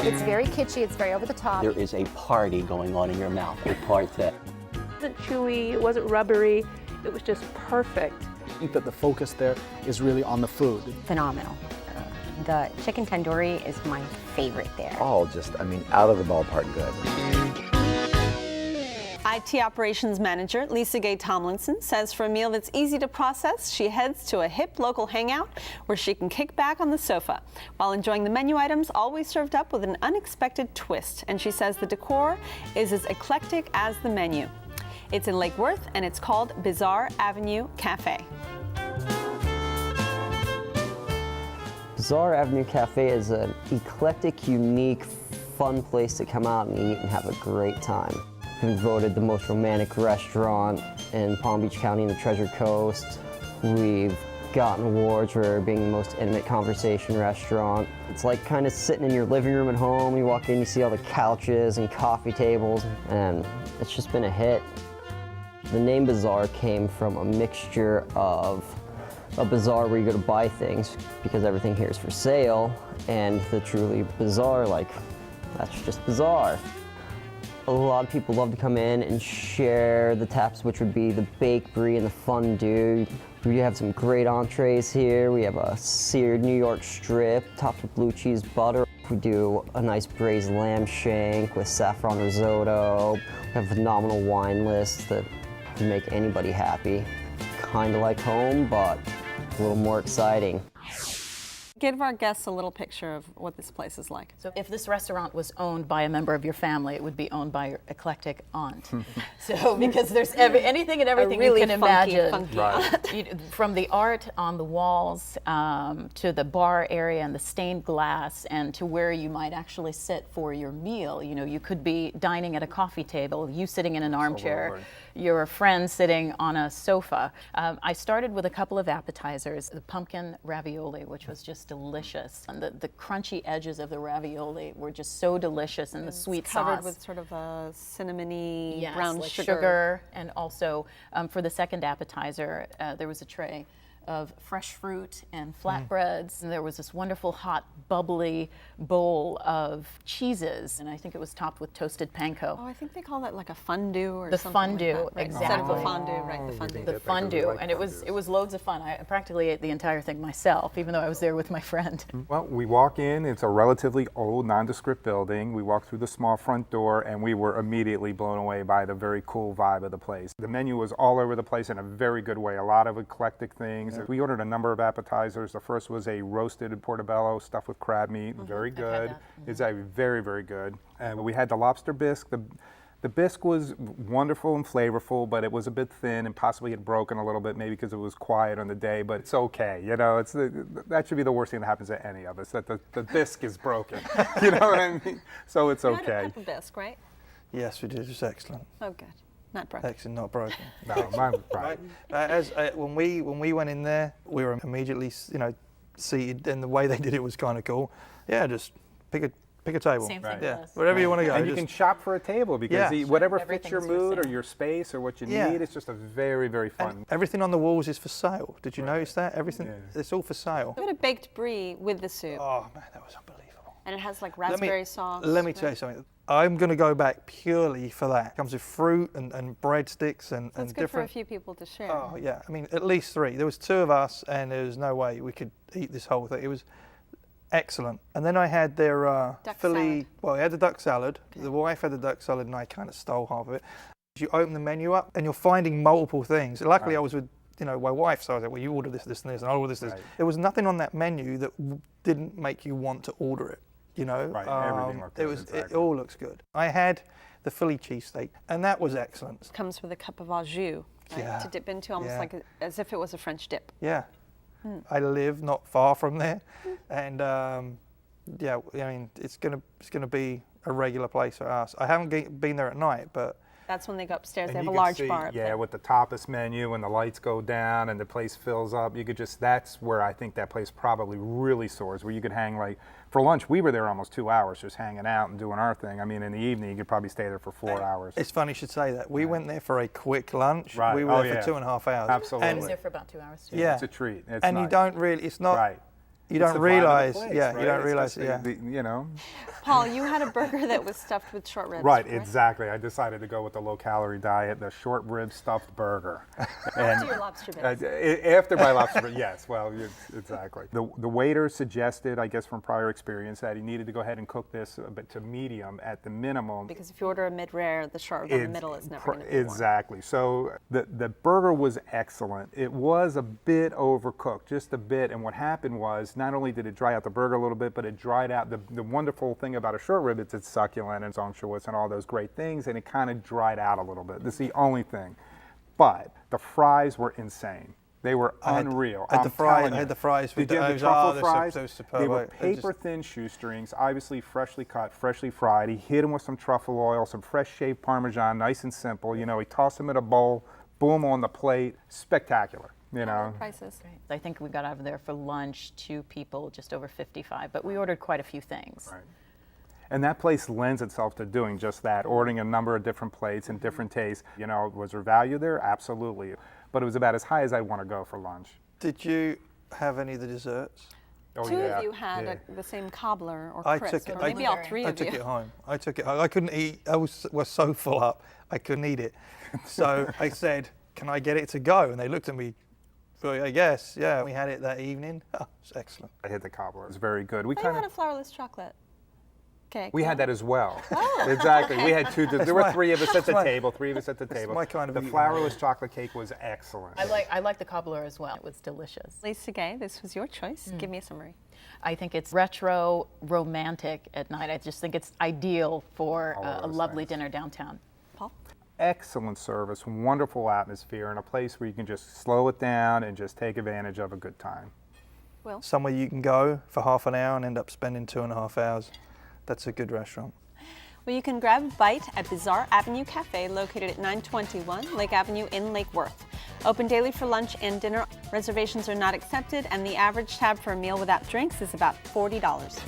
It's very kitschy, it's very over the top. There is a party going on in your mouth, a party. It wasn't chewy, it wasn't rubbery, it was just perfect. I think that the focus there is really on the food. Phenomenal. The chicken tandoori is my favorite there. All just, out of the ballpark good. IT Operations Manager LISAGAYE Tomlinson says for a meal that's easy to process, she heads to a hip local hangout where she can kick back on the sofa while enjoying the menu items always served up with an unexpected twist. And she says the decor is as eclectic as the menu. It's in Lake Worth and it's called Bizaare Ave CAFÉ. Bizaare Ave CAFÉ is an eclectic, unique, fun place to come out and eat and have a great time. We've been voted the most romantic restaurant in Palm Beach County and the Treasure Coast. We've gotten awards for being the most intimate conversation restaurant. It's like kind of sitting in your living room at home. You walk in, you see all the couches and coffee tables, and it's just been a hit. The name Bizaare came from a mixture of a bazaar where you go to buy things because everything here is for sale, and the truly bizarre, like, that's just bizarre. A lot of people love to come in and share the taps, which would be the bakery and the fondue. We have some great entrees here. We have a seared New York strip topped with blue cheese butter. We do a nice braised lamb shank with saffron risotto. We have a phenomenal wine list that can make anybody happy. Kind of like home, but a little more exciting. Give our guests a little picture of what this place is like. So if this restaurant was owned by a member of your family, it would be owned by your eclectic aunt. So because there's anything and everything really you can imagine. Funky. From the art on the walls to the bar area and the stained glass and to where you might actually sit for your meal. You know, you could be dining at a coffee table, you sitting in an armchair, your friend sitting on a sofa. I started with a couple of appetizers, the pumpkin ravioli, which was just delicious. And the crunchy edges of the ravioli were just so delicious, and the sweet sauce. Covered with sort of a cinnamony brown like sugar. And also for the second appetizer, there was a tray of fresh fruit and flatbreads. And there was this wonderful hot, bubbly bowl of cheeses. And I think it was topped with toasted panko. Oh, I think they call that like a fondue or the something fondue, like that, right? exactly. Instead of a fondue, right, the fondue. The fondue, and it was loads of fun. I practically ate the entire thing myself, even though I was there with my friend. Well, we walk in, it's a relatively old, nondescript building. We walk through the small front door, and we were immediately blown away by the very cool vibe of the place. The menu was all over the place in a very good way, a lot of eclectic things. Yeah. We ordered a number of appetizers. The first was a roasted portobello stuffed with crab meat, very good. It's very, very good. And we had the lobster bisque. The bisque was wonderful and flavorful, but it was a bit thin and possibly had broken a little bit, maybe because it was quiet on the day, but it's okay. You know, that should be the worst thing that happens to any of us, that the bisque is broken. You know what I mean? So it's okay. You had a bisque, right? Yes, we did. It was excellent. Oh, good. Not broken. Excellent, not broken. No, mine was broken. When we went in there, we were immediately, seated, and the way they did it was kind of cool. Yeah, just pick a table. Same thing with us. Wherever you want to go. And you can shop for a table because whatever fits your mood or sale. your space or what you need, it's just a very, very fun. And everything on the walls is for sale. Did you notice that? Everything, it's all for sale. We had a baked brie with the soup. Oh man, that was unbelievable. And it has like raspberry sauce. Let me tell you something. I'm going to go back purely for that. It comes with fruit and breadsticks and That's good different. for a few people to share. Oh yeah, I mean at least 3. There was 2 of us, and there was no way we could eat this whole thing. It was excellent. And then I had their Philly. Salad. Well, I had the duck salad. Okay. The wife had the duck salad, and I kind of stole half of it. You open the menu up, and you're finding multiple things. Luckily, I was with my wife, so I was like, well, you order this, this, and this, and I'll order this, this. There was nothing on that menu that didn't make you want to order it. You know, everything looked good. It all looks good. I had the Philly cheesesteak, and that was excellent. It comes with a cup of au jus, right, to dip into, almost like as if it was a French dip. Yeah. I live not far from there, and I mean, it's gonna be a regular place for us. I haven't been there at night, but that's when they go upstairs. And they have a large bar up there. with the tapas menu and the lights go down and the place fills up. You could that's where I think that place probably really soars, where you could hang for lunch, we were there almost 2 hours just hanging out and doing our thing. I mean, in the evening, you could probably stay there for 4 hours. It's funny you should say that. We went there for a quick lunch. Right. We were there for 2.5 hours. Absolutely. I was there for about 2 hours too. Yeah. It's a treat. You don't really, it's not. Right. you don't realize, yeah, you don't realize, You know. Paul, you had a burger that was stuffed with short ribs. Right, exactly. I decided to go with the low-calorie diet, the short rib stuffed burger. After your lobster bits. After my lobster bits, yes. Well, exactly. The waiter suggested, I guess from prior experience, that he needed to go ahead and cook this a bit to medium at the minimum. Because if you order a mid-rare, the short rib in the middle is never going to be warm. Exactly. So the burger was excellent. It was a bit overcooked, just a bit. And what happened was, not only did it dry out the burger a little bit, but it dried out. The wonderful thing about a short rib is it's succulent and sumptuous and all those great things, and it kind of dried out a little bit. This is the only thing. But the fries were insane. They were unreal. I had the fries. Did you have the truffle fries? So superb. They were paper-thin shoestrings, obviously freshly cut, freshly fried. He hit them with some truffle oil, some fresh shaved Parmesan, nice and simple. You know, he tossed them in a bowl, boom, on the plate. Spectacular. You know. Prices. I think we got out of there for lunch, 2 people, just over 55, but we ordered quite a few things. Right. And that place lends itself to doing just that, ordering a number of different plates and different tastes. You know, was there value there? Absolutely. But it was about as high as I want to go for lunch. Did you have any of the desserts? Oh, Two of you had the same cobbler or crisp, or maybe all 3 of you. I took it home. I took it home. I couldn't eat. I was so full up, I couldn't eat it. So I said, can I get it to go? And they looked at me. Well, I guess, yeah. We had it that evening. Oh, it's excellent. I hit the cobbler. It was very good. We You had a flourless chocolate cake. We had that as well. Oh. Exactly. We had 2. There were 3 of us at the table. 3 of us at the table. My kind of the flourless chocolate cake was excellent. I like the cobbler as well. It was delicious. LISAGAYE, this was your choice. Give me a summary. I think it's retro, romantic at night. I just think it's ideal for a lovely dinner downtown. Paul? Excellent service, wonderful atmosphere, and a place where you can just slow it down and just take advantage of a good time. Will? Somewhere you can go for half an hour and end up spending 2.5 hours. That's a good restaurant. Well, you can grab a bite at Bizaare Avenue Café, located at 921 Lake Avenue in Lake Worth. Open daily for lunch and dinner. Reservations are not accepted, and the average tab for a meal without drinks is about $40.